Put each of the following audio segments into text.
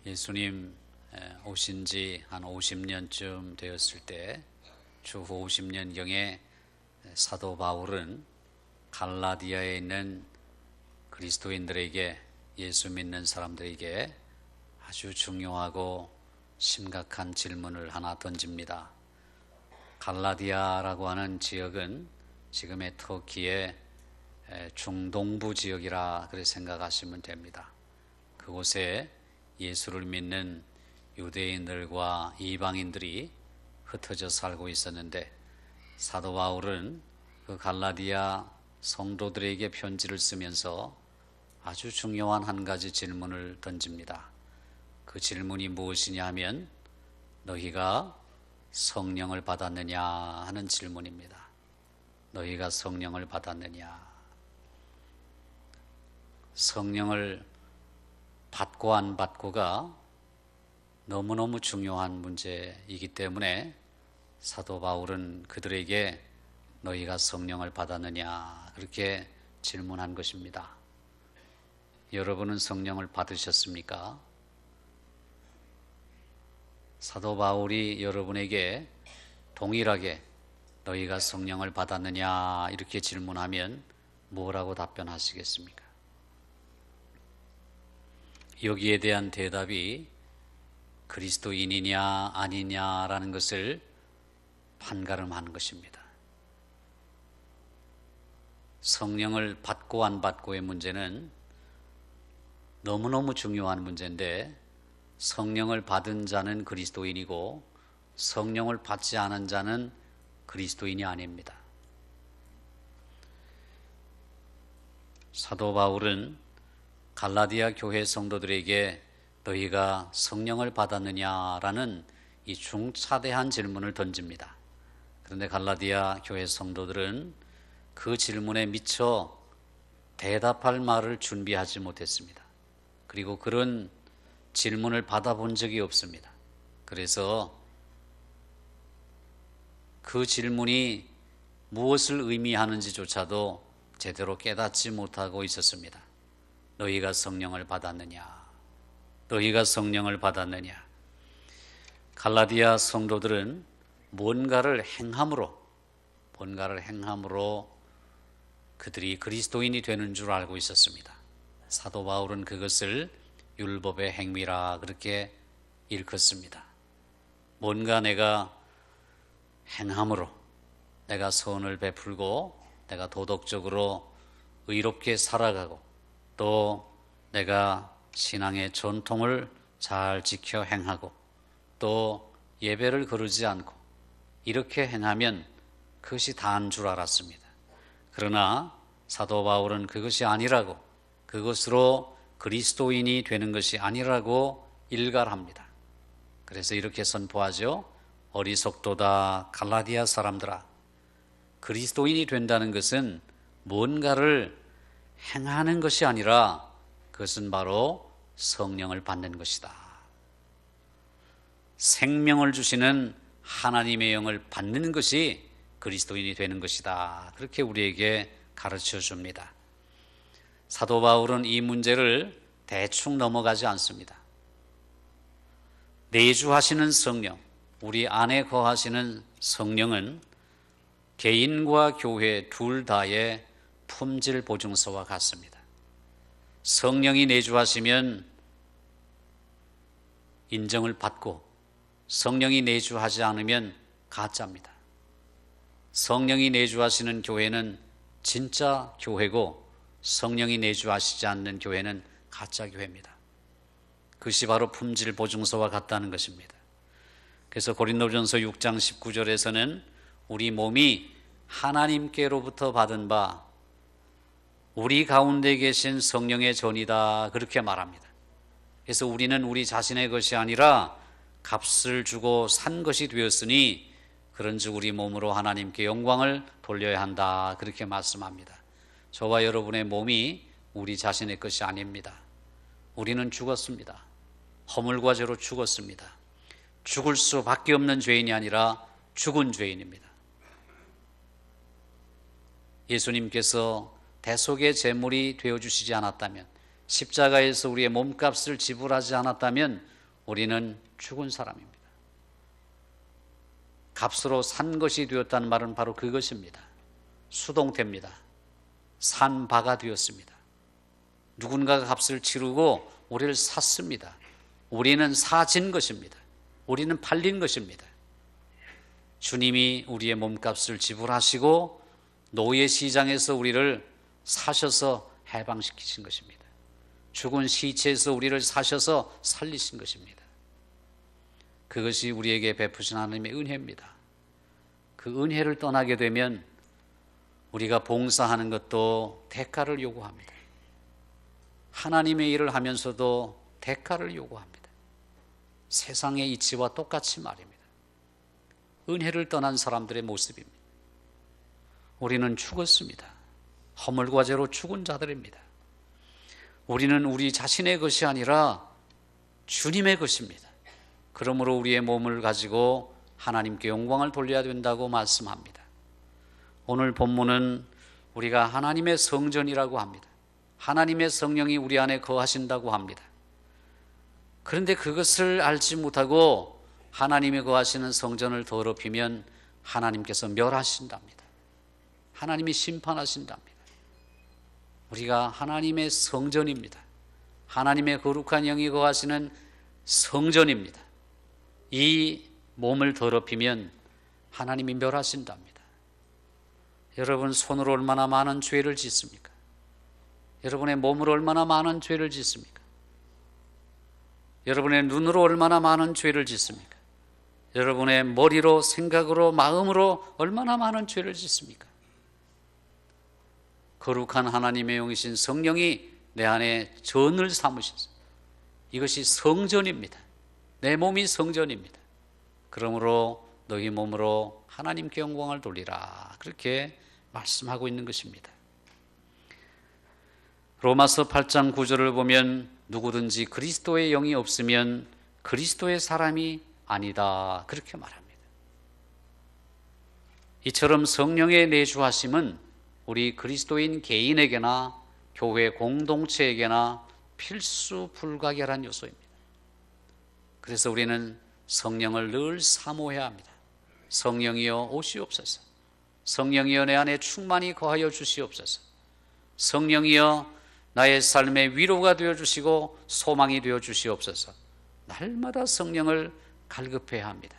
예수님 오신 지 한 50년쯤 되었을 때 주후 50년경에 사도 바울은 갈라디아에 있는 그리스도인들에게, 예수 믿는 사람들에게 아주 중요하고 심각한 질문을 하나 던집니다. 갈라디아라고 하는 지역은 지금의 터키의 중동부 지역이라 그렇게 생각하시면 됩니다. 그곳에 예수를 믿는 유대인들과 이방인들이 흩어져 살고 있었는데, 사도 바울은 그 갈라디아 성도들에게 편지를 쓰면서 아주 중요한 한 가지 질문을 던집니다. 그 질문이 무엇이냐 하면 너희가 성령을 받았느냐 하는 질문입니다. 너희가 성령을 받았느냐. 성령을 받고 안 받고가 너무너무 중요한 문제이기 때문에 사도 바울은 그들에게 너희가 성령을 받았느냐 그렇게 질문한 것입니다. 여러분은 성령을 받으셨습니까? 사도 바울이 여러분에게 동일하게 너희가 성령을 받았느냐 이렇게 질문하면 뭐라고 답변하시겠습니까? 여기에 대한 대답이 그리스도인이냐 아니냐라는 것을 판가름하는 것입니다. 성령을 받고 안 받고의 문제는 너무너무 중요한 문제인데, 성령을 받은 자는 그리스도인이고 성령을 받지 않은 자는 그리스도인이 아닙니다. 사도 바울은 갈라디아 교회 성도들에게 너희가 성령을 받았느냐라는 이 중차대한 질문을 던집니다. 그런데 갈라디아 교회 성도들은 그 질문에 미처 대답할 말을 준비하지 못했습니다. 그리고 그런 질문을 받아본 적이 없습니다. 그래서 그 질문이 무엇을 의미하는지조차도 제대로 깨닫지 못하고 있었습니다. 너희가 성령을 받았느냐? 너희가 성령을 받았느냐? 갈라디아 성도들은 뭔가를 행함으로 그들이 그리스도인이 되는 줄 알고 있었습니다. 사도 바울은 그것을 율법의 행위라 그렇게 일컫습니다. 뭔가 내가 행함으로, 내가 선을 베풀고 내가 도덕적으로 의롭게 살아가고 또 내가 신앙의 전통을 잘 지켜 행하고 또 예배를 거르지 않고 이렇게 행하면 그것이 다인 줄 알았습니다. 그러나 사도 바울은 그것이 아니라고, 그것으로 그리스도인이 되는 것이 아니라고 일갈합니다. 그래서 이렇게 선포하죠. 어리석도다 갈라디아 사람들아, 그리스도인이 된다는 것은 뭔가를 행하는 것이 아니라 그것은 바로 성령을 받는 것이다. 생명을 주시는 하나님의 영을 받는 것이 그리스도인이 되는 것이다. 그렇게 우리에게 가르쳐 줍니다. 사도 바울은 이 문제를 대충 넘어가지 않습니다. 내주하시는 성령, 우리 안에 거하시는 성령은 개인과 교회 둘 다의 품질 보증서와 같습니다. 성령이 내주하시면 인정을 받고 성령이 내주하지 않으면 가짜입니다. 성령이 내주하시는 교회는 진짜 교회고 성령이 내주하시지 않는 교회는 가짜 교회입니다. 그것이 바로 품질 보증서와 같다는 것입니다. 그래서 고린도전서 6장 19절에서는 우리 몸이 하나님께로부터 받은 바 우리 가운데 계신 성령의 전이다 그렇게 말합니다. 그래서 우리는 우리 자신의 것이 아니라 값을 주고 산 것이 되었으니 그런즉 우리 몸으로 하나님께 영광을 돌려야 한다 그렇게 말씀합니다. 저와 여러분의 몸이 우리 자신의 것이 아닙니다. 우리는 죽었습니다. 허물과 죄로 죽었습니다. 죽을 수밖에 없는 죄인이 아니라 죽은 죄인입니다. 예수님께서 대속의 제물이 되어주시지 않았다면, 십자가에서 우리의 몸값을 지불하지 않았다면 우리는 죽은 사람입니다. 값으로 산 것이 되었다는 말은 바로 그것입니다. 수동태입니다. 산 바가 되었습니다. 누군가가 값을 치르고 우리를 샀습니다. 우리는 사진 것입니다. 우리는 팔린 것입니다. 주님이 우리의 몸값을 지불하시고 노예 시장에서 우리를 사셔서 해방시키신 것입니다. 죽은 시체에서 우리를 사셔서 살리신 것입니다. 그것이 우리에게 베푸신 하나님의 은혜입니다. 그 은혜를 떠나게 되면 우리가 봉사하는 것도 대가를 요구합니다. 하나님의 일을 하면서도 대가를 요구합니다. 세상의 이치와 똑같이 말입니다. 은혜를 떠난 사람들의 모습입니다. 우리는 죽었습니다. 허물과 죄로 죽은 자들입니다. 우리는 우리 자신의 것이 아니라 주님의 것입니다. 그러므로 우리의 몸을 가지고 하나님께 영광을 돌려야 된다고 말씀합니다. 오늘 본문은 우리가 하나님의 성전이라고 합니다. 하나님의 성령이 우리 안에 거하신다고 합니다. 그런데 그것을 알지 못하고 하나님이 거하시는 성전을 더럽히면 하나님께서 멸하신답니다. 하나님이 심판하신답니다. 우리가 하나님의 성전입니다. 하나님의 거룩한 영이 거하시는 성전입니다. 이 몸을 더럽히면 하나님이 멸하신답니다. 여러분 손으로 얼마나 많은 죄를 짓습니까? 여러분의 몸으로 얼마나 많은 죄를 짓습니까? 여러분의 눈으로 얼마나 많은 죄를 짓습니까? 여러분의 머리로, 생각으로, 마음으로 얼마나 많은 죄를 짓습니까? 거룩한 하나님의 영이신 성령이 내 안에 전을 삼으셔서 이것이 성전입니다. 내 몸이 성전입니다. 그러므로 너희 몸으로 하나님께 영광을 돌리라, 그렇게 말씀하고 있는 것입니다. 로마서 8장 9절을 보면 누구든지 그리스도의 영이 없으면 그리스도의 사람이 아니다, 그렇게 말합니다. 이처럼 성령의 내주하심은 우리 그리스도인 개인에게나 교회 공동체에게나 필수 불가결한 요소입니다. 그래서 우리는 성령을 늘 사모해야 합니다. 성령이여 오시옵소서. 성령이여 내 안에 충만히 거하여 주시옵소서. 성령이여 나의 삶의 위로가 되어주시고 소망이 되어주시옵소서. 날마다 성령을 갈급해야 합니다.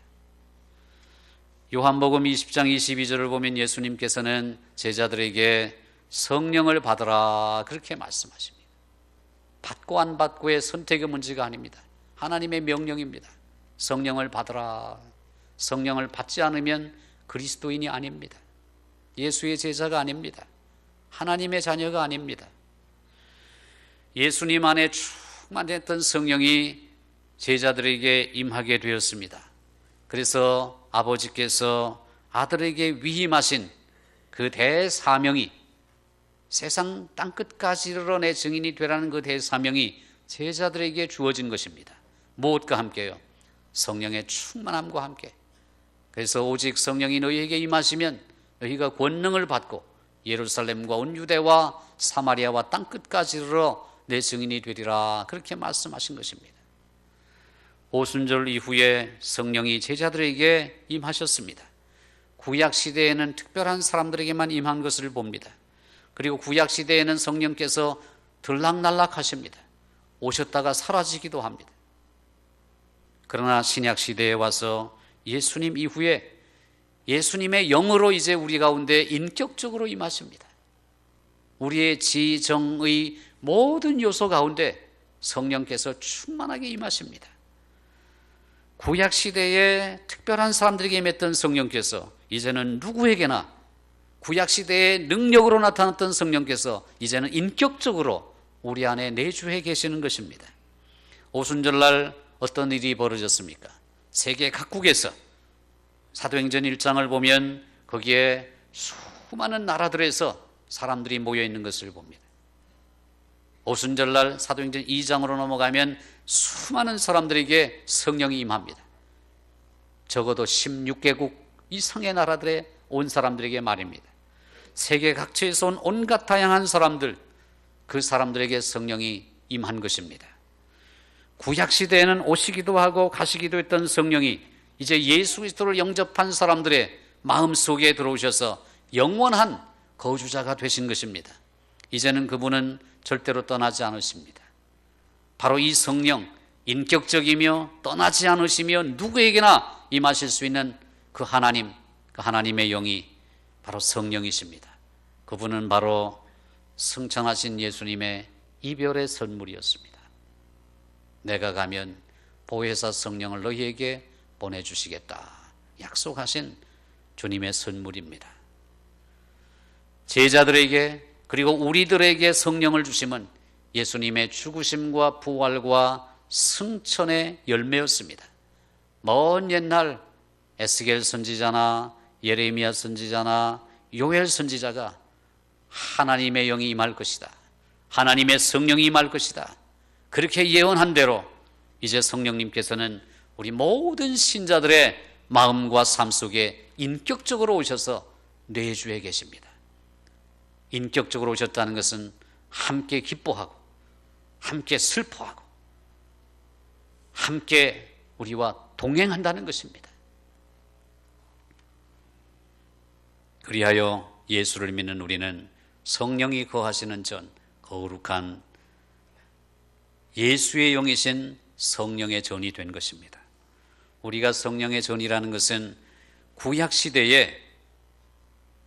요한복음 20장 22절을 보면 예수님께서는 제자들에게 성령을 받으라, 그렇게 말씀하십니다. 받고 안 받고의 선택의 문제가 아닙니다. 하나님의 명령입니다. 성령을 받으라. 성령을 받지 않으면 그리스도인이 아닙니다. 예수의 제자가 아닙니다. 하나님의 자녀가 아닙니다. 예수님 안에 충만했던 성령이 제자들에게 임하게 되었습니다. 그래서 아버지께서 아들에게 위임하신 그 대사명이, 세상 땅끝까지 이르러 내 증인이 되라는 그 대사명이 제자들에게 주어진 것입니다. 무엇과 함께요? 성령의 충만함과 함께. 그래서 오직 성령이 너희에게 임하시면 너희가 권능을 받고 예루살렘과 온 유대와 사마리아와 땅끝까지 이르러 내 증인이 되리라, 그렇게 말씀하신 것입니다. 오순절 이후에 성령이 제자들에게 임하셨습니다. 구약시대에는 특별한 사람들에게만 임한 것을 봅니다. 그리고 구약시대에는 성령께서 들락날락 하십니다. 오셨다가 사라지기도 합니다. 그러나 신약시대에 와서 예수님 이후에 예수님의 영으로 이제 우리 가운데 인격적으로 임하십니다. 우리의 지정의 모든 요소 가운데 성령께서 충만하게 임하십니다. 구약시대에 특별한 사람들에게 임했던 성령께서 이제는 누구에게나, 구약시대의 능력으로 나타났던 성령께서 이제는 인격적으로 우리 안에 내주해 계시는 것입니다. 오순절날 어떤 일이 벌어졌습니까? 세계 각국에서 사도행전 1장을 보면 거기에 수많은 나라들에서 사람들이 모여 있는 것을 봅니다. 오순절날 사도행전 2장으로 넘어가면 수많은 사람들에게 성령이 임합니다. 적어도 16개국 이상의 나라들에 온 사람들에게 말입니다. 세계 각지에서 온 온갖 다양한 사람들, 그 사람들에게 성령이 임한 것입니다. 구약시대에는 오시기도 하고 가시기도 했던 성령이 이제 예수 그리스도를 영접한 사람들의 마음속에 들어오셔서 영원한 거주자가 되신 것입니다. 이제는 그분은 절대로 떠나지 않으십니다. 바로 이 성령, 인격적이며 떠나지 않으시며 누구에게나 임하실 수 있는 그 하나님, 그 하나님의 영이 바로 성령이십니다. 그분은 바로 승천하신 예수님의 이별의 선물이었습니다. 내가 가면 보혜사 성령을 너희에게 보내주시겠다 약속하신 주님의 선물입니다. 제자들에게 그리고 우리들에게 성령을 주심은 예수님의 죽으심과 부활과 승천의 열매였습니다. 먼 옛날 에스겔 선지자나 예레미야 선지자나 요엘 선지자가 하나님의 영이 임할 것이다, 하나님의 성령이 임할 것이다, 그렇게 예언한 대로 이제 성령님께서는 우리 모든 신자들의 마음과 삶 속에 인격적으로 오셔서 내주해 계십니다. 인격적으로 오셨다는 것은 함께 기뻐하고 함께 슬퍼하고 함께 우리와 동행한다는 것입니다. 그리하여 예수를 믿는 우리는 성령이 거하시는 전 거룩한 예수의 영이신 성령의 전이 된 것입니다. 우리가 성령의 전이라는 것은 구약시대에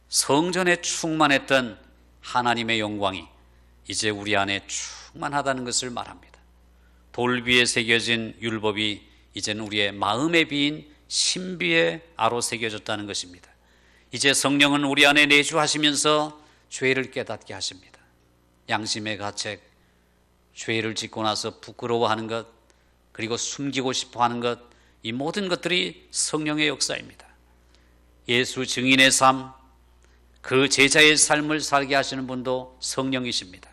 성전에 충만했던 하나님의 영광이 이제 우리 안에 충만하다는 것을 말합니다. 돌 위에 새겨진 율법이 이제는 우리의 마음에 비인 신비에 아로 새겨졌다는 것입니다. 이제 성령은 우리 안에 내주하시면서 죄를 깨닫게 하십니다. 양심의 가책, 죄를 짓고 나서 부끄러워하는 것, 그리고 숨기고 싶어하는 것, 이 모든 것들이 성령의 역사입니다. 예수 증인의 삶, 그 제자의 삶을 살게 하시는 분도 성령이십니다.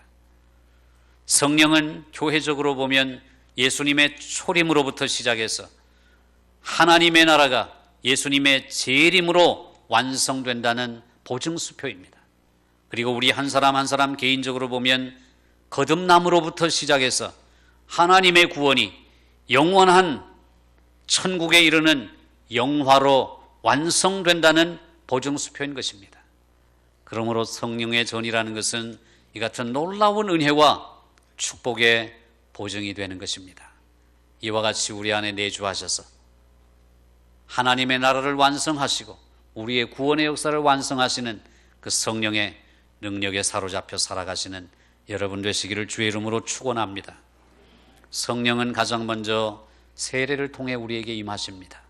성령은 교회적으로 보면 예수님의 초림으로부터 시작해서 하나님의 나라가 예수님의 재림으로 완성된다는 보증수표입니다. 그리고 우리 한 사람 한 사람 개인적으로 보면 거듭남으로부터 시작해서 하나님의 구원이 영원한 천국에 이르는 영화로 완성된다는 보증수표인 것입니다. 그러므로 성령의 전이라는 것은 이 같은 놀라운 은혜와 축복의 보증이 되는 것입니다. 이와 같이 우리 안에 내주하셔서 하나님의 나라를 완성하시고 우리의 구원의 역사를 완성하시는 그 성령의 능력에 사로잡혀 살아가시는 여러분 되시기를 주의 이름으로 축원합니다. 성령은 가장 먼저 세례를 통해 우리에게 임하십니다.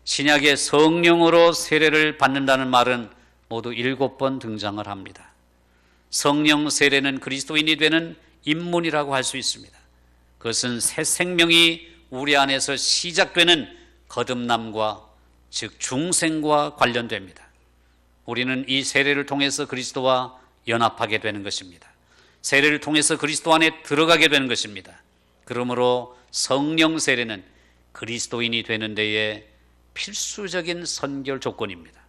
신약에 성령으로 세례를 받는다는 말은 모두 7번 등장을 합니다. 성령 세례는 그리스도인이 되는 입문이라고 할 수 있습니다. 그것은 새 생명이 우리 안에서 시작되는 거듭남과 즉 중생과 관련됩니다. 우리는 이 세례를 통해서 그리스도와 연합하게 되는 것입니다. 세례를 통해서 그리스도 안에 들어가게 되는 것입니다. 그러므로 성령 세례는 그리스도인이 되는 데에 필수적인 선결 조건입니다.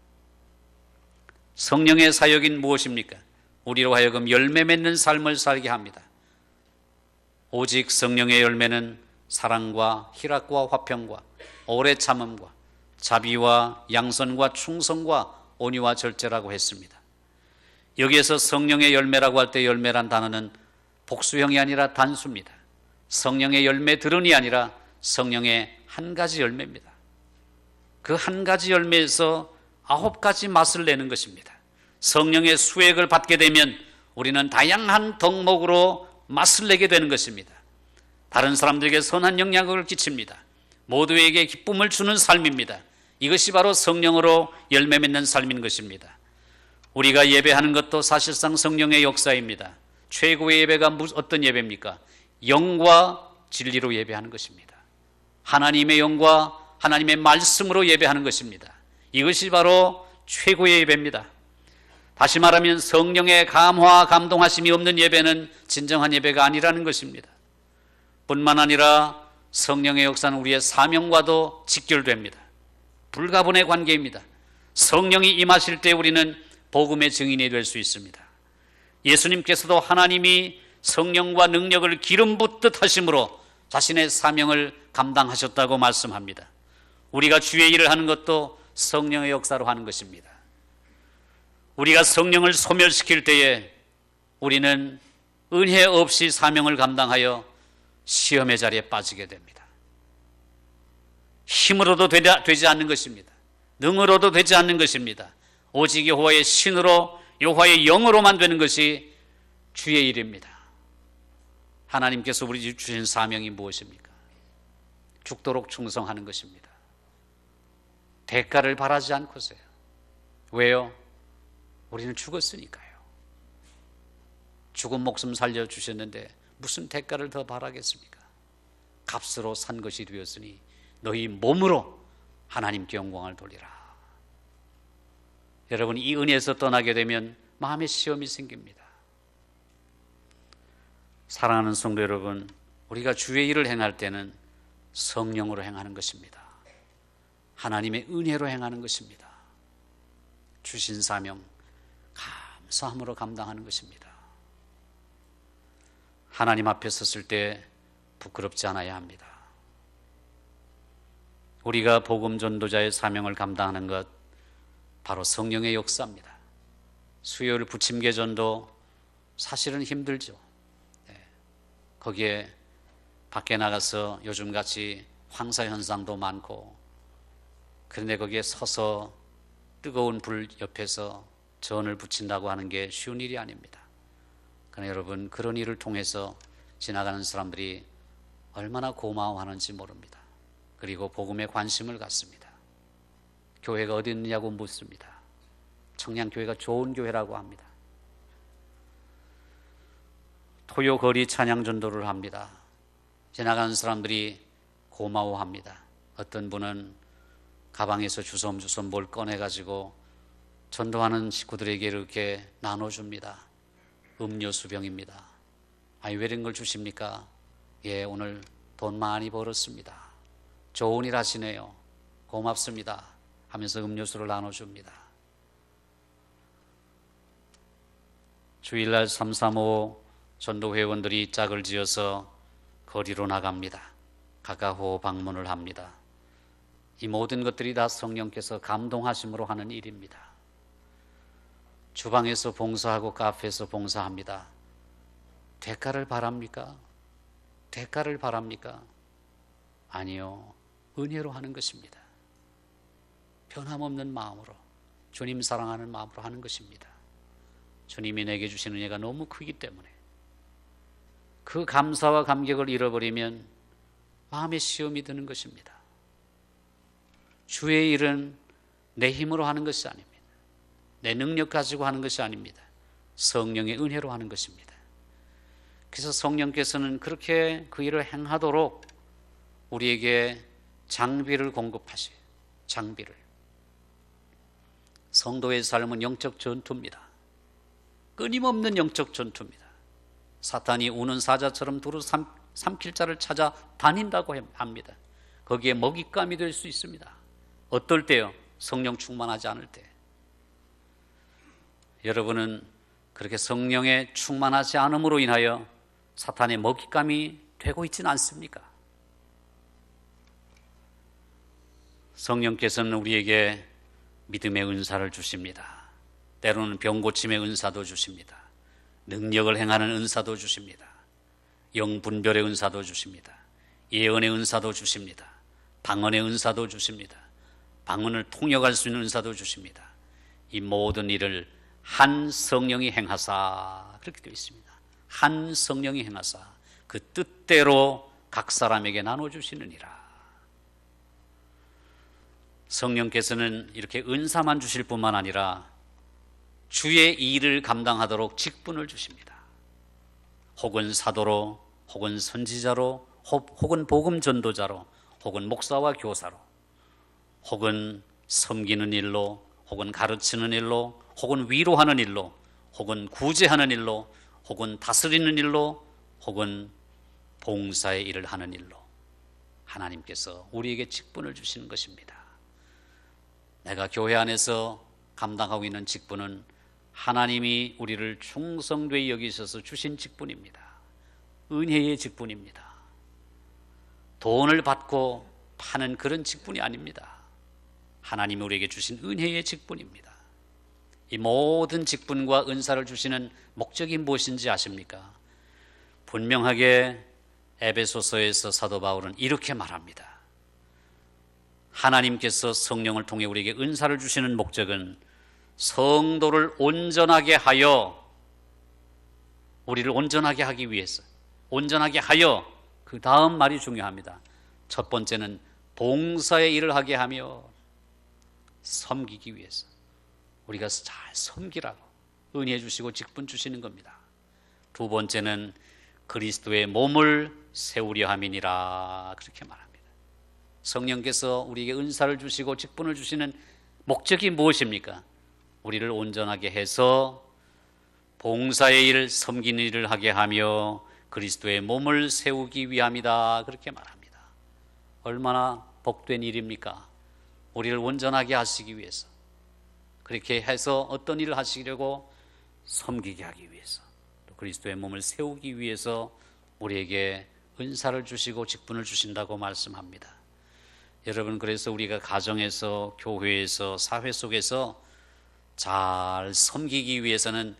성령의 사역인 무엇입니까? 우리로 하여금 열매 맺는 삶을 살게 합니다. 오직 성령의 열매는 사랑과 희락과 화평과 오래 참음과 자비와 양선과 충성과 온유와 절제라고 했습니다. 여기에서 성령의 열매라고 할 때 열매란 단어는 복수형이 아니라 단수입니다. 성령의 열매들은이 아니라 성령의 한 가지 열매입니다. 그 한 가지 열매에서 9가지 맛을 내는 것입니다. 성령의 수액을 받게 되면 우리는 다양한 덕목으로 맛을 내게 되는 것입니다. 다른 사람들에게 선한 영향력을 끼칩니다. 모두에게 기쁨을 주는 삶입니다. 이것이 바로 성령으로 열매 맺는 삶인 것입니다. 우리가 예배하는 것도 사실상 성령의 역사입니다. 최고의 예배가 어떤 예배입니까? 영과 진리로 예배하는 것입니다. 하나님의 영과 하나님의 말씀으로 예배하는 것입니다. 이것이 바로 최고의 예배입니다. 다시 말하면 성령의 감화 감동하심이 없는 예배는 진정한 예배가 아니라는 것입니다. 뿐만 아니라 성령의 역사는 우리의 사명과도 직결됩니다. 불가분의 관계입니다. 성령이 임하실 때 우리는 복음의 증인이 될 수 있습니다. 예수님께서도 하나님이 성령과 능력을 기름 붓듯 하심으로 자신의 사명을 감당하셨다고 말씀합니다. 우리가 주의 일을 하는 것도 성령의 역사로 하는 것입니다. 우리가 성령을 소멸시킬 때에 우리는 은혜 없이 사명을 감당하여 시험의 자리에 빠지게 됩니다. 힘으로도 되지 않는 것입니다. 능으로도 되지 않는 것입니다. 오직 여호와의 신으로, 여호와의 영으로만 되는 것이 주의 일입니다. 하나님께서 우리 주신 사명이 무엇입니까? 죽도록 충성하는 것입니다. 대가를 바라지 않고서요. 왜요? 우리는 죽었으니까요. 죽은 목숨 살려주셨는데 무슨 대가를 더 바라겠습니까? 값으로 산 것이 되었으니 너희 몸으로 하나님께 영광을 돌리라. 여러분, 이 은혜에서 떠나게 되면 마음에 시험이 생깁니다. 사랑하는 성도 여러분, 우리가 주의 일을 행할 때는 성령으로 행하는 것입니다. 하나님의 은혜로 행하는 것입니다. 주신 사명 감사함으로 감당하는 것입니다. 하나님 앞에 섰을 때 부끄럽지 않아야 합니다. 우리가 복음 전도자의 사명을 감당하는 것, 바로 성령의 역사입니다. 수요일 부침개 전도 사실은 힘들죠. 거기에 밖에 나가서 요즘같이 황사 현상도 많고, 그런데 거기에 서서 뜨거운 불 옆에서 전을 붙인다고 하는 게 쉬운 일이 아닙니다. 그러나 여러분, 그런 일을 통해서 지나가는 사람들이 얼마나 고마워하는지 모릅니다. 그리고 복음에 관심을 갖습니다. 교회가 어디 있느냐고 묻습니다. 청량교회가 좋은 교회라고 합니다. 토요거리 찬양 전도를 합니다. 지나가는 사람들이 고마워합니다. 어떤 분은 가방에서 주섬주섬 뭘 꺼내가지고 전도하는 식구들에게 이렇게 나눠줍니다. 음료수병입니다. 아니, 왜 이런 걸 주십니까? 예, 오늘 돈 많이 벌었습니다. 좋은 일 하시네요. 고맙습니다. 하면서 음료수를 나눠줍니다. 주일날 335 전도회원들이 짝을 지어서 거리로 나갑니다. 가가호 방문을 합니다. 이 모든 것들이 다 성령께서 감동하심으로 하는 일입니다. 주방에서 봉사하고 카페에서 봉사합니다. 대가를 바랍니까? 대가를 바랍니까? 아니요. 은혜로 하는 것입니다. 변함없는 마음으로, 주님 사랑하는 마음으로 하는 것입니다. 주님이 내게 주신 은혜가 너무 크기 때문에 그 감사와 감격을 잃어버리면 마음에 시험이 드는 것입니다. 주의 일은 내 힘으로 하는 것이 아닙니다. 내 능력 가지고 하는 것이 아닙니다. 성령의 은혜로 하는 것입니다. 그래서 성령께서는 그렇게 그 일을 행하도록 우리에게 장비를 공급하셔요. 장비를. 성도의 삶은 영적 전투입니다. 끊임없는 영적 전투입니다. 사탄이 우는 사자처럼 두루 삼킬 자를 찾아 다닌다고 합니다. 거기에 먹잇감이 될 수 있습니다. 어떨 때요? 성령 충만하지 않을 때. 여러분은 그렇게 성령에 충만하지 않음으로 인하여 사탄의 먹잇감이 되고 있지는 않습니까? 성령께서는 우리에게 믿음의 은사를 주십니다. 때로는 병 고침의 은사도 주십니다. 능력을 행하는 은사도 주십니다. 영분별의 은사도 주십니다. 예언의 은사도 주십니다. 방언의 은사도 주십니다. 방언을 통역할 수 있는 은사도 주십니다. 이 모든 일을 한 성령이 행하사, 그렇게 되어 있습니다. 한 성령이 행하사 그 뜻대로 각 사람에게 나눠주시느니라. 성령께서는 이렇게 은사만 주실 뿐만 아니라 주의 일을 감당하도록 직분을 주십니다. 혹은 사도로, 혹은 선지자로, 혹은 복음 전도자로, 혹은 목사와 교사로, 혹은 섬기는 일로, 혹은 가르치는 일로, 혹은 위로하는 일로, 혹은 구제하는 일로, 혹은 다스리는 일로, 혹은 봉사의 일을 하는 일로 하나님께서 우리에게 직분을 주시는 것입니다. 내가 교회 안에서 감당하고 있는 직분은 하나님이 우리를 충성되이 여기셔서 주신 직분입니다. 은혜의 직분입니다. 돈을 받고 파는 그런 직분이 아닙니다. 하나님이 우리에게 주신 은혜의 직분입니다. 이 모든 직분과 은사를 주시는 목적이 무엇인지 아십니까? 분명하게 에베소서에서 사도 바울은 이렇게 말합니다. 하나님께서 성령을 통해 우리에게 은사를 주시는 목적은 성도를 온전하게 하여, 우리를 온전하게 하기 위해서, 온전하게 하여, 그 다음 말이 중요합니다. 첫 번째는 봉사의 일을 하게 하며 섬기기 위해서, 우리가 잘 섬기라고 은혜 주시고 직분 주시는 겁니다. 두 번째는 그리스도의 몸을 세우려 함이니라, 그렇게 말합니다. 성령께서 우리에게 은사를 주시고 직분을 주시는 목적이 무엇입니까? 우리를 온전하게 해서 봉사의 일, 섬기는 일을 하게 하며 그리스도의 몸을 세우기 위함이다, 그렇게 말합니다. 얼마나 복된 일입니까? 우리를 온전하게 하시기 위해서, 그렇게 해서 어떤 일을 하시려고? 섬기게 하기 위해서, 또 그리스도의 몸을 세우기 위해서 우리에게 은사를 주시고 직분을 주신다고 말씀합니다. 여러분, 그래서 우리가 가정에서, 교회에서, 사회 속에서 잘 섬기기 위해서는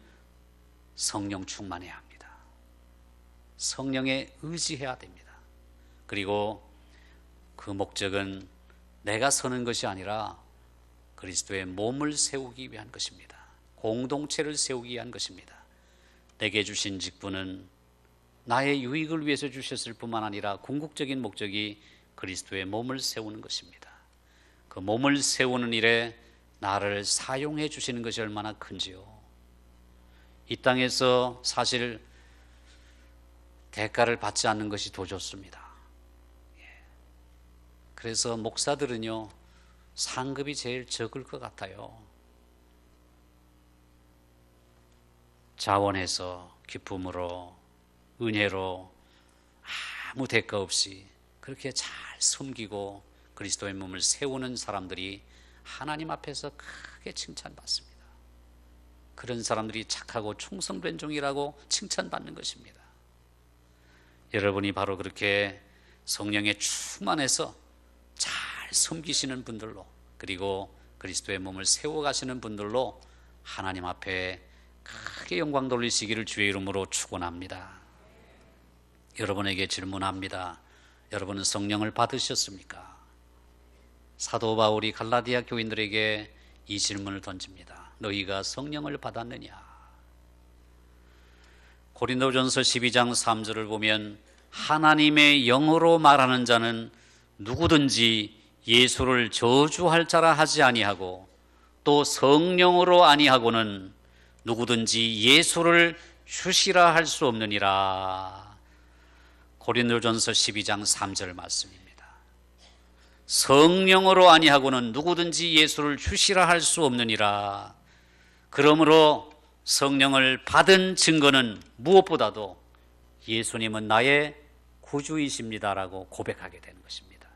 성령 충만해야 합니다. 성령에 의지해야 됩니다. 그리고 그 목적은 내가 서는 것이 아니라 그리스도의 몸을 세우기 위한 것입니다. 공동체를 세우기 위한 것입니다. 내게 주신 직분은 나의 유익을 위해서 주셨을 뿐만 아니라 궁극적인 목적이 그리스도의 몸을 세우는 것입니다. 그 몸을 세우는 일에 나를 사용해 주시는 것이 얼마나 큰지요. 이 땅에서 사실 대가를 받지 않는 것이 더 좋습니다. 그래서 목사들은요, 상급이 제일 적을 것 같아요. 자원해서, 기쁨으로, 은혜로 아무 대가 없이 그렇게 잘 섬기고 그리스도의 몸을 세우는 사람들이 하나님 앞에서 크게 칭찬받습니다. 그런 사람들이 착하고 충성된 종이라고 칭찬받는 것입니다. 여러분이 바로 그렇게 성령에 충만해서 잘 섬기시는 분들로, 그리고 그리스도의 몸을 세워가시는 분들로 하나님 앞에 크게 영광 돌리시기를 주의 이름으로 축원합니다. 여러분에게 질문합니다. 여러분은 성령을 받으셨습니까? 사도 바울이 갈라디아 교인들에게 이 질문을 던집니다. 너희가 성령을 받았느냐? 고린도전서 12장 3절을 보면 하나님의 영으로 말하는 자는 누구든지 예수를 저주할 자라 하지 아니하고 또 성령으로 아니하고는 누구든지 예수를 주시라 할 수 없느니라. 고린도전서 12장 3절 말씀입니다. 성령으로 아니하고는 누구든지 예수를 주시라 할 수 없느니라. 그러므로 성령을 받은 증거는 무엇보다도 예수님은 나의 구주이십니다라고 고백하게 되는 것입니다.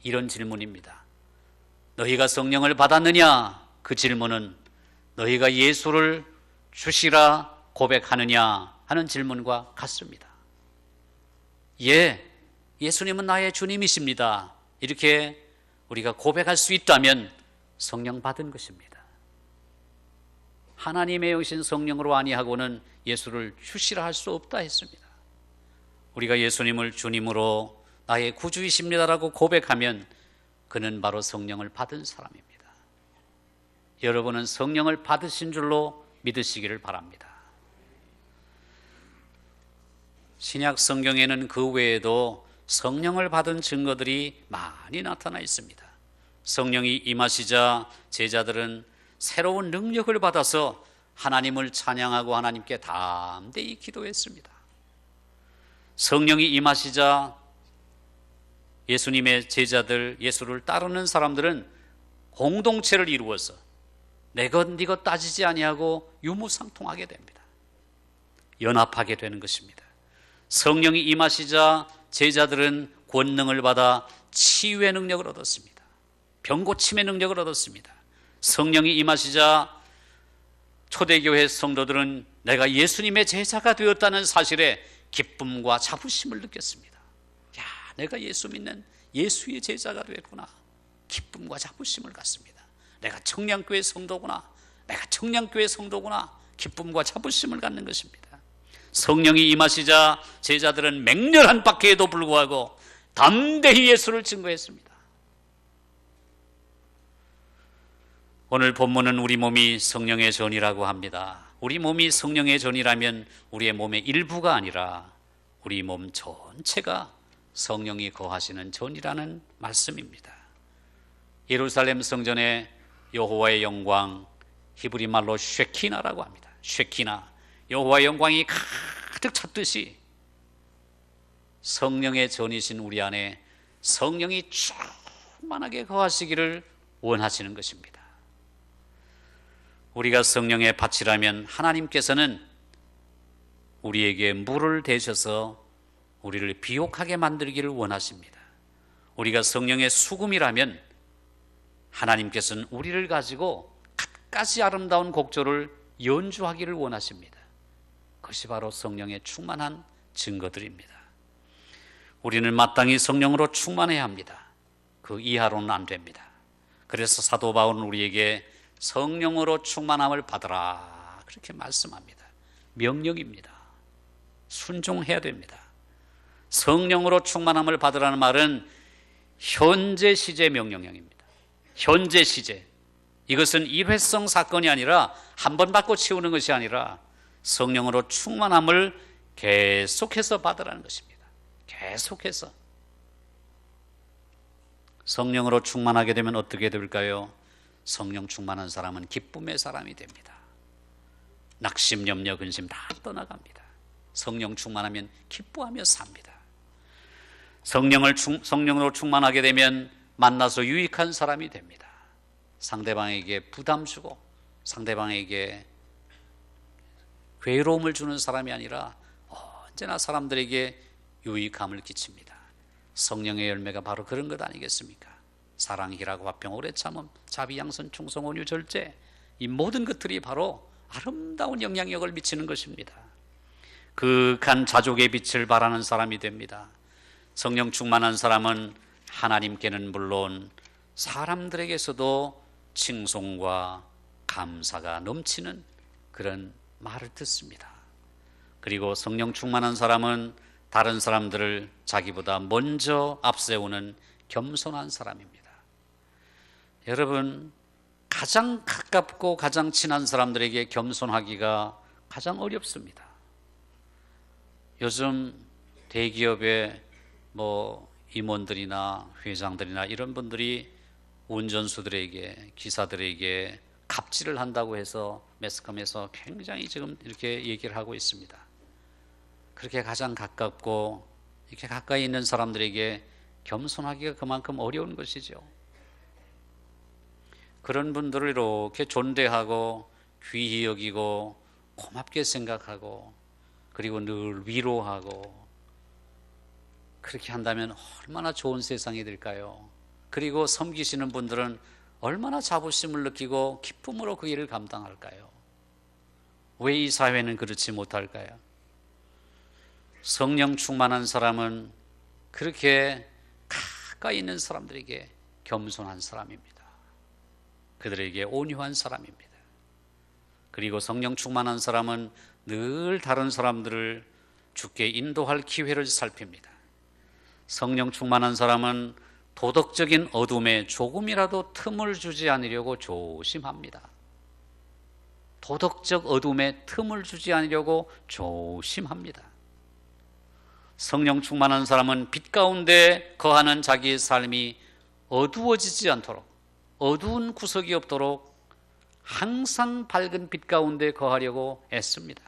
이런 질문입니다. 너희가 성령을 받았느냐? 그 질문은 너희가 예수를 주시라 고백하느냐 하는 질문과 같습니다. 예, 예수님은 나의 주님이십니다. 이렇게 우리가 고백할 수 있다면 성령 받은 것입니다. 하나님의 영신 성령으로 아니하고는 예수를 주시라 할 수 없다 했습니다. 우리가 예수님을 주님으로 나의 구주이십니다라고 고백하면 그는 바로 성령을 받은 사람입니다. 여러분은 성령을 받으신 줄로 믿으시기를 바랍니다. 신약 성경에는 그 외에도 성령을 받은 증거들이 많이 나타나 있습니다. 성령이 임하시자 제자들은 새로운 능력을 받아서 하나님을 찬양하고 하나님께 담대히 기도했습니다. 성령이 임하시자 예수님의 제자들, 예수를 따르는 사람들은 공동체를 이루어서 내 것 네 것 따지지 아니하고 유무상통하게 됩니다. 연합하게 되는 것입니다. 성령이 임하시자 제자들은 권능을 받아 치유의 능력을 얻었습니다. 병고침의 능력을 얻었습니다. 성령이 임하시자 초대교회 성도들은 내가 예수님의 제자가 되었다는 사실에 기쁨과 자부심을 느꼈습니다. 야, 내가 예수 믿는 예수의 제자가 되었구나. 기쁨과 자부심을 갖습니다. 내가 청량교회 성도구나. 내가 청량교회 성도구나. 기쁨과 자부심을 갖는 것입니다. 성령이 임하시자 제자들은 맹렬한 박해에도 불구하고 담대히 예수를 증거했습니다. 오늘 본문은 우리 몸이 성령의 전이라고 합니다. 우리 몸이 성령의 전이라면 우리의 몸의 일부가 아니라 우리 몸 전체가 성령이 거하시는 전이라는 말씀입니다. 예루살렘 성전에 여호와의 영광, 히브리 말로 쉐키나라고 합니다. 쉐키나, 여호와의 영광이 가득 찼듯이 성령의 전이신 우리 안에 성령이 충만하게 거하시기를 원하시는 것입니다. 우리가 성령의 밭이라면 하나님께서는 우리에게 물을 대셔서 우리를 비옥하게 만들기를 원하십니다. 우리가 성령의 수금이라면 하나님께서는 우리를 가지고 갖가지 아름다운 곡조를 연주하기를 원하십니다. 그것이 바로 성령의 충만한 증거들입니다. 우리는 마땅히 성령으로 충만해야 합니다. 그 이하로는 안 됩니다. 그래서 사도 바울은 우리에게 성령으로 충만함을 받으라 그렇게 말씀합니다. 명령입니다. 순종해야 됩니다. 성령으로 충만함을 받으라는 말은 현재 시제 명령형입니다. 현재 시제. 이것은 일회성 사건이 아니라 한 번 받고 치우는 것이 아니라 성령으로 충만함을 계속해서 받으라는 것입니다. 계속해서. 성령으로 충만하게 되면 어떻게 될까요? 성령 충만한 사람은 기쁨의 사람이 됩니다. 낙심, 염려, 근심 다 떠나갑니다. 성령 충만하면 기뻐하며 삽니다. 성령으로 충만하게 되면 만나서 유익한 사람이 됩니다. 상대방에게 부담 주고 상대방에게 괴로움을 주는 사람이 아니라 언제나 사람들에게 유익함을 끼칩니다. 성령의 열매가 바로 그런 것 아니겠습니까? 사랑, 희락, 화평, 오래 참음, 자비, 양선, 충성, 온유, 절제, 이 모든 것들이 바로 아름다운 영향력을 미치는 것입니다. 그간 자족의 빛을 발하는 사람이 됩니다. 성령 충만한 사람은 하나님께는 물론 사람들에게서도 칭송과 감사가 넘치는 그런 말을 듣습니다. 그리고 성령 충만한 사람은 다른 사람들을 자기보다 먼저 앞세우는 겸손한 사람입니다. 여러분, 가장 가깝고 가장 친한 사람들에게 겸손하기가 가장 어렵습니다. 요즘 대기업의 임원들이나 회장들이나 이런 분들이 운전수들에게, 기사들에게 갑질을 한다고 해서 매스컴에서 굉장히 지금 이렇게 얘기를 하고 있습니다. 그렇게 가장 가깝고 이렇게 가까이 있는 사람들에게 겸손하기가 그만큼 어려운 것이죠. 그런 분들을 이렇게 존대하고 귀히 여기고 고맙게 생각하고 그리고 늘 위로하고 그렇게 한다면 얼마나 좋은 세상이 될까요? 그리고 섬기시는 분들은 얼마나 자부심을 느끼고 기쁨으로 그 일을 감당할까요? 왜 이 사회는 그렇지 못할까요? 성령 충만한 사람은 그렇게 가까이 있는 사람들에게 겸손한 사람입니다. 그들에게 온유한 사람입니다. 그리고 성령 충만한 사람은 늘 다른 사람들을 주께 인도할 기회를 살핍니다. 성령 충만한 사람은 도덕적인 어둠에 조금이라도 틈을 주지 않으려고 조심합니다. 도덕적 어둠에 틈을 주지 않으려고 조심합니다. 성령 충만한 사람은 빛 가운데 거하는 자기의 삶이 어두워지지 않도록, 어두운 구석이 없도록 항상 밝은 빛 가운데 거하려고 애씁니다.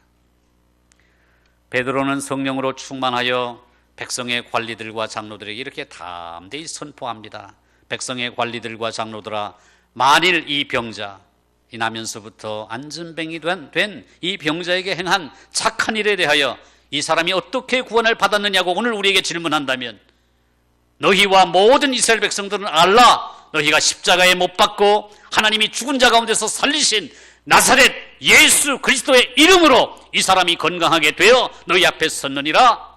베드로는 성령으로 충만하여 백성의 관리들과 장로들에게 이렇게 담대히 선포합니다. 백성의 관리들과 장로들아, 만일 이 병자, 이 나면서부터 안전병이 된 이 병자에게 행한 착한 일에 대하여 이 사람이 어떻게 구원을 받았느냐고 오늘 우리에게 질문한다면 너희와 모든 이스라엘 백성들은 알라, 너희가 십자가에 못 박고 하나님이 죽은 자 가운데서 살리신 나사렛 예수 그리스도의 이름으로 이 사람이 건강하게 되어 너희 앞에 섰느니라.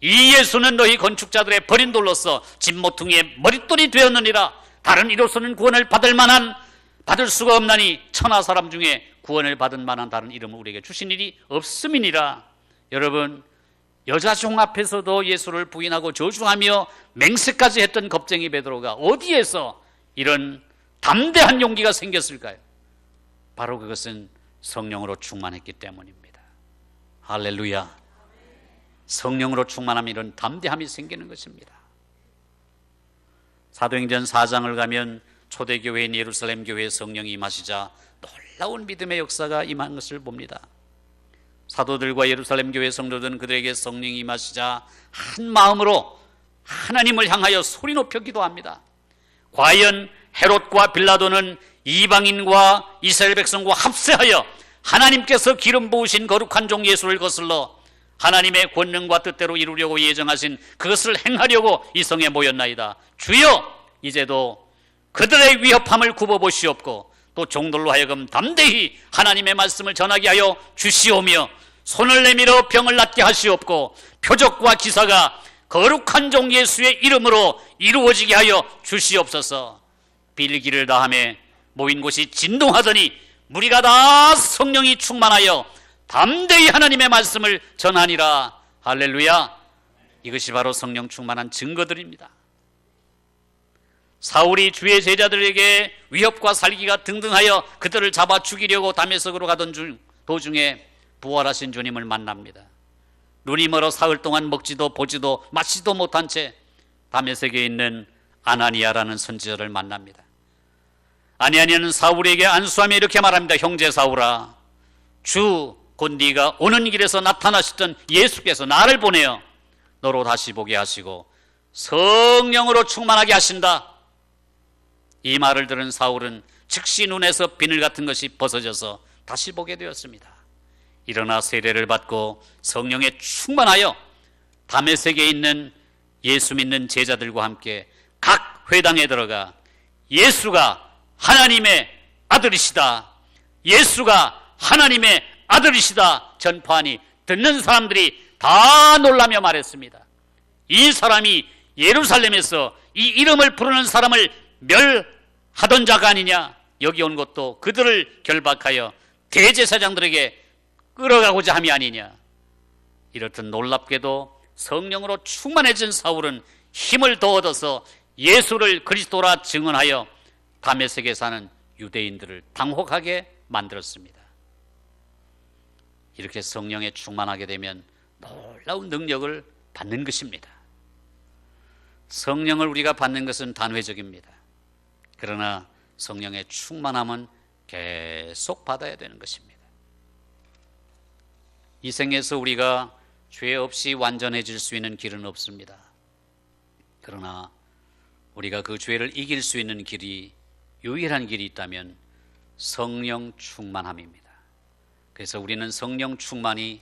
이 예수는 너희 건축자들의 버린 돌로서 진모퉁이의 머릿돌이 되었느니라. 다른 이로서는 구원을 받을 수가 없나니 천하 사람 중에 구원을 받은 만한 다른 이름을 우리에게 주신 일이 없음이니라. 여러분, 여자종 앞에서도 예수를 부인하고 저주하며 맹세까지 했던 겁쟁이 베드로가 어디에서 이런 담대한 용기가 생겼을까요? 바로 그것은 성령으로 충만했기 때문입니다. 할렐루야. 성령으로 충만하면 이런 담대함이 생기는 것입니다. 사도행전 4장을 가면 초대교회인 예루살렘 교회에 성령이 임하시자 놀라운 믿음의 역사가 임한 것을 봅니다. 사도들과 예루살렘 교회 성도들은 그들에게 성령이 임하시자 한 마음으로 하나님을 향하여 소리 높여 기도합니다. 과연 헤롯과 빌라도는 이방인과 이스라엘 백성과 합세하여 하나님께서 기름 부으신 거룩한 종 예수를 거슬러 하나님의 권능과 뜻대로 이루려고 예정하신 그것을 행하려고 이 성에 모였나이다. 주여, 이제도 그들의 위협함을 굽어보시옵고 또 종들로 하여금 담대히 하나님의 말씀을 전하게 하여 주시오며 손을 내밀어 병을 낫게 하시옵고 표적과 기사가 거룩한 종 예수의 이름으로 이루어지게 하여 주시옵소서. 빌기를 다하며 모인 곳이 진동하더니 무리가 다 성령이 충만하여 담대히 하나님의 말씀을 전하니라. 할렐루야. 이것이 바로 성령 충만한 증거들입니다. 사울이 주의 제자들에게 위협과 살기가 등등하여 그들을 잡아 죽이려고 다메섹으로 가던 도중에 부활하신 주님을 만납니다. 눈이 멀어 사흘 동안 먹지도 보지도 마시지도 못한 채 다메섹에 있는 아나니아라는 선지자를 만납니다. 아나니아는 사울에게 안수하며 이렇게 말합니다. 형제 사울아, 주 곧 네가 오는 길에서 나타나셨던 예수께서 나를 보내어 너로 다시 보게 하시고 성령으로 충만하게 하신다. 이 말을 들은 사울은 즉시 눈에서 비늘 같은 것이 벗어져서 다시 보게 되었습니다. 일어나 세례를 받고 성령에 충만하여 다메섹에 있는 예수 믿는 제자들과 함께 각 회당에 들어가 예수가 하나님의 아들이시다, 예수가 하나님의 아들이시다 전파하니 듣는 사람들이 다 놀라며 말했습니다. 이 사람이 예루살렘에서 이 이름을 부르는 사람을 멸하던 자가 아니냐. 여기 온 것도 그들을 결박하여 대제사장들에게 끌어가고자 함이 아니냐. 이렇듯 놀랍게도 성령으로 충만해진 사울은 힘을 더 얻어서 예수를 그리스도라 증언하여 다메섹에 사는 유대인들을 당혹하게 만들었습니다. 이렇게 성령에 충만하게 되면 놀라운 능력을 받는 것입니다. 성령을 우리가 받는 것은 단회적입니다. 그러나 성령의 충만함은 계속 받아야 되는 것입니다. 이 생에서 우리가 죄 없이 완전해질 수 있는 길은 없습니다. 그러나 우리가 그 죄를 이길 수 있는 길이, 유일한 길이 있다면 성령 충만함입니다. 그래서 우리는 성령 충만이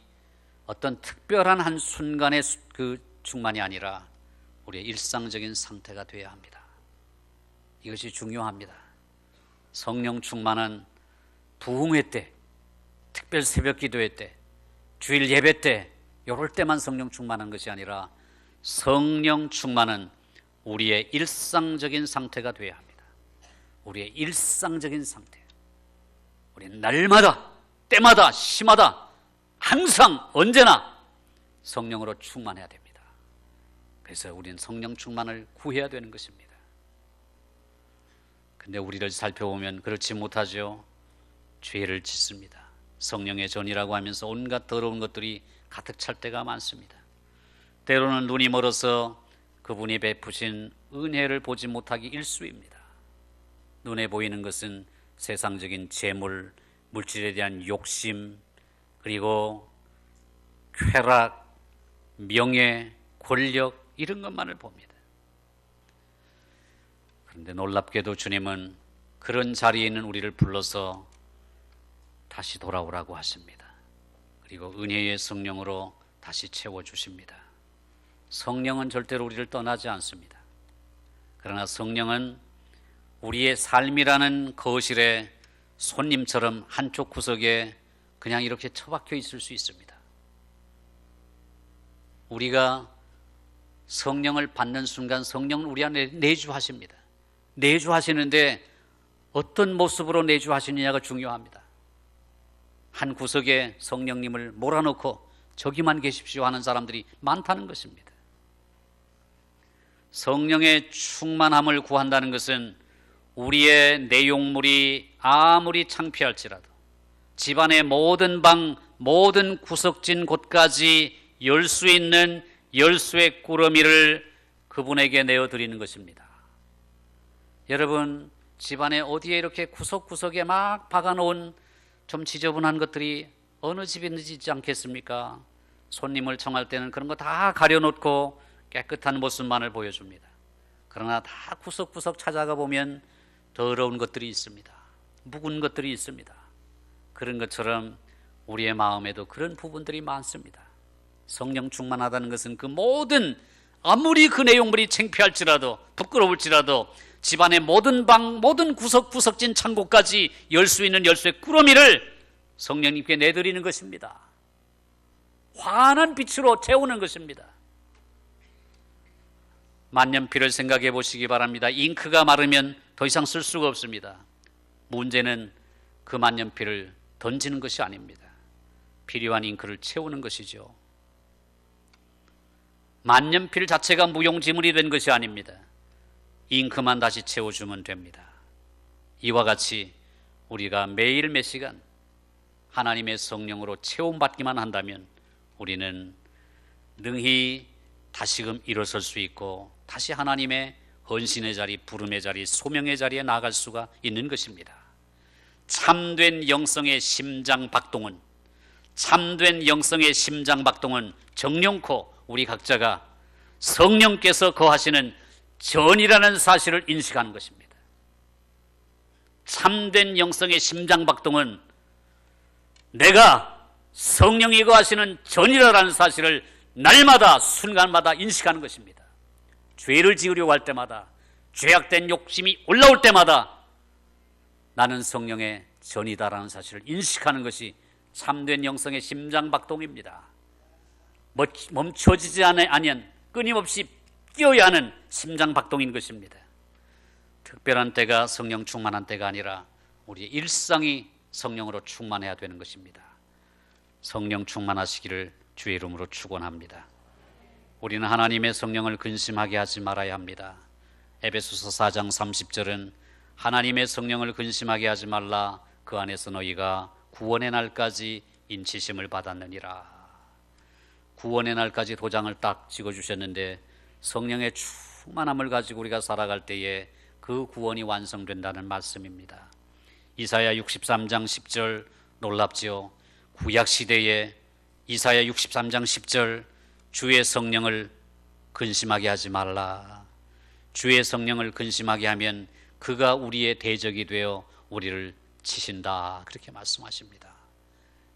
어떤 특별한 한 순간의 그 충만이 아니라 우리의 일상적인 상태가 되어야 합니다. 이것이 중요합니다. 성령 충만은 부흥회 때, 특별 새벽 기도회 때, 주일 예배 때, 이럴 때만 성령 충만한 것이 아니라 성령 충만은 우리의 일상적인 상태가 되어야 합니다. 우리의 일상적인 상태. 우리는 날마다, 때마다, 시마다, 항상, 언제나 성령으로 충만해야 됩니다. 그래서 우리는 성령 충만을 구해야 되는 것입니다. 근데 우리를 살펴보면 그렇지 못하죠. 죄를 짓습니다. 성령의 전이라고 하면서 온갖 더러운 것들이 가득 찰 때가 많습니다. 때로는 눈이 멀어서 그분이 베푸신 은혜를 보지 못하기 일쑤입니다. 눈에 보이는 것은 세상적인 재물, 물질에 대한 욕심, 그리고 쾌락, 명예, 권력, 이런 것만을 봅니다. 그런데 놀랍게도 주님은 그런 자리에 있는 우리를 불러서 다시 돌아오라고 하십니다. 그리고 은혜의 성령으로 다시 채워주십니다. 성령은 절대로 우리를 떠나지 않습니다. 그러나 성령은 우리의 삶이라는 거실에 손님처럼 한쪽 구석에 그냥 이렇게 처박혀 있을 수 있습니다. 우리가 성령을 받는 순간 성령은 우리 안에 내주하십니다. 내주하시는데 어떤 모습으로 내주하시느냐가 중요합니다. 한 구석에 성령님을 몰아넣고 저기만 계십시오 하는 사람들이 많다는 것입니다. 성령의 충만함을 구한다는 것은 우리의 내용물이 아무리 창피할지라도 집안의 모든 방, 모든 구석진 곳까지 열 수 있는 열쇠의 꾸러미를 그분에게 내어드리는 것입니다. 여러분, 집안에 어디에 이렇게 구석구석에 막 박아놓은 좀 지저분한 것들이 어느 집에 있지 않겠습니까? 손님을 청할 때는 그런 거 다 가려놓고 깨끗한 모습만을 보여줍니다. 그러나 다 구석구석 찾아가 보면 더러운 것들이 있습니다. 묵은 것들이 있습니다. 그런 것처럼 우리의 마음에도 그런 부분들이 많습니다. 성령 충만하다는 것은 그 모든, 아무리 그 내용물이 창피할지라도 부끄러울지라도 집안의 모든 방, 모든 구석구석진 창고까지 열 수 있는 열쇠 꾸러미를 성령님께 내드리는 것입니다. 환한 빛으로 채우는 것입니다. 만년필을 생각해 보시기 바랍니다. 잉크가 마르면 더 이상 쓸 수가 없습니다. 문제는 그 만년필을 던지는 것이 아닙니다. 필요한 잉크를 채우는 것이죠. 만년필 자체가 무용지물이 된 것이 아닙니다. 잉크만 다시 채워주면 됩니다. 이와 같이 우리가 매일 몇 시간 하나님의 성령으로 채움받기만 한다면 우리는 능히 다시금 일어설 수 있고 다시 하나님의 헌신의 자리, 부름의 자리, 소명의 자리에 나아갈 수가 있는 것입니다. 참된 영성의 심장박동은, 참된 영성의 심장박동은 정령코 우리 각자가 성령께서 거하시는 전이라는 사실을 인식하는 것입니다. 참된 영성의 심장박동은 내가 성령이 거하시는 전이라는 사실을 날마다 순간마다 인식하는 것입니다. 죄를 지으려고 할 때마다, 죄악된 욕심이 올라올 때마다 나는 성령의 전이다라는 사실을 인식하는 것이 참된 영성의 심장박동입니다. 멈춰지지 않으면 끊임없이 뛰어야 하는 심장박동인 것입니다. 특별한 때가 성령 충만한 때가 아니라 우리의 일상이 성령으로 충만해야 되는 것입니다. 성령 충만하시기를 주의 이름으로 축원합니다. 우리는 하나님의 성령을 근심하게 하지 말아야 합니다. 에베소서 4장 30절은 하나님의 성령을 근심하게 하지 말라, 그 안에서 너희가 구원의 날까지 인치심을 받았느니라. 구원의 날까지 도장을 딱 찍어주셨는데 성령의 충만함을 가지고 우리가 살아갈 때에 그 구원이 완성된다는 말씀입니다. 이사야 63장 10절 놀랍지요. 구약시대에 이사야 63장 10절 주의 성령을 근심하게 하지 말라. 주의 성령을 근심하게 하면 그가 우리의 대적이 되어 우리를 치신다, 그렇게 말씀하십니다.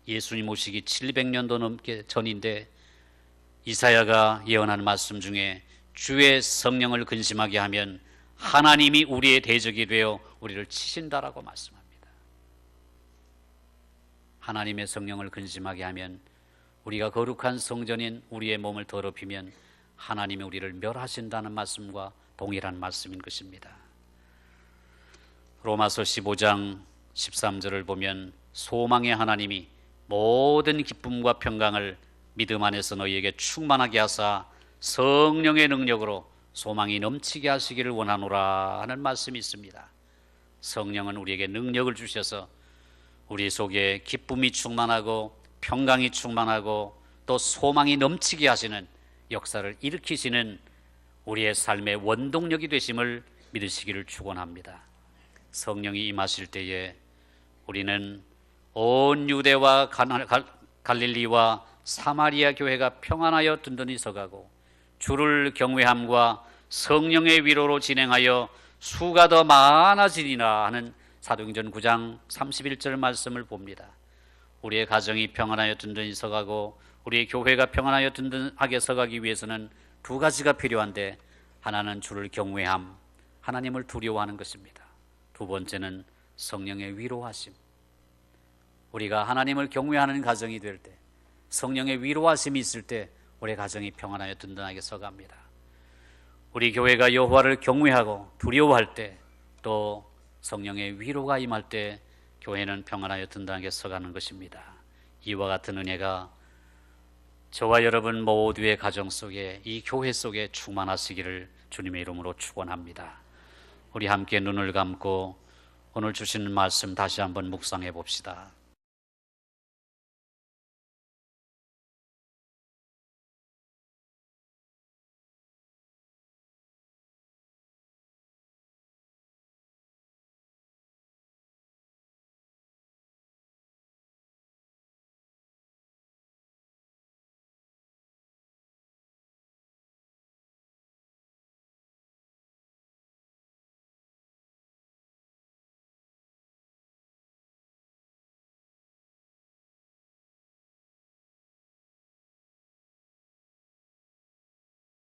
예수님 오시기 700년도 넘게 전인데 이사야가 예언한 말씀 중에 주의 성령을 근심하게 하면 하나님이 우리의 대적이 되어 우리를 치신다라고 말씀합니다. 하나님의 성령을 근심하게 하면 우리가 거룩한 성전인 우리의 몸을 더럽히면 하나님이 우리를 멸하신다는 말씀과 동일한 말씀인 것입니다. 로마서 15장 13절을 보면 소망의 하나님이 모든 기쁨과 평강을 믿음 안에서 너희에게 충만하게 하사 성령의 능력으로 소망이 넘치게 하시기를 원하노라 하는 말씀이 있습니다. 성령은 우리에게 능력을 주셔서 우리 속에 기쁨이 충만하고 평강이 충만하고 또 소망이 넘치게 하시는 역사를 일으키시는 우리의 삶의 원동력이 되심을 믿으시기를 축원합니다. 성령이 임하실 때에 우리는 온 유대와 갈릴리와 사마리아 교회가 평안하여 든든히 서가고 주를 경외함과 성령의 위로로 진행하여 수가 더 많아지리라 하는 사도행전 9장 31절 말씀을 봅니다. 우리의 가정이 평안하여 든든히 서가고 우리의 교회가 평안하여 든든하게 서가기 위해서는 두 가지가 필요한데, 하나는 주를 경외함, 하나님을 두려워하는 것입니다. 두 번째는 성령의 위로하심. 우리가 하나님을 경외하는 가정이 될 때, 성령의 위로하심이 있을 때 우리 가정이 평안하여 든든하게 서갑니다. 우리 교회가 여호와를 경외하고 두려워할 때, 또 성령의 위로가 임할 때 교회는 평안하여 든든하게 서가는 것입니다. 이와 같은 은혜가 저와 여러분 모두의 가정 속에, 이 교회 속에 충만하시기를 주님의 이름으로 축원합니다. 우리 함께 눈을 감고 오늘 주시는 말씀 다시 한번 묵상해 봅시다.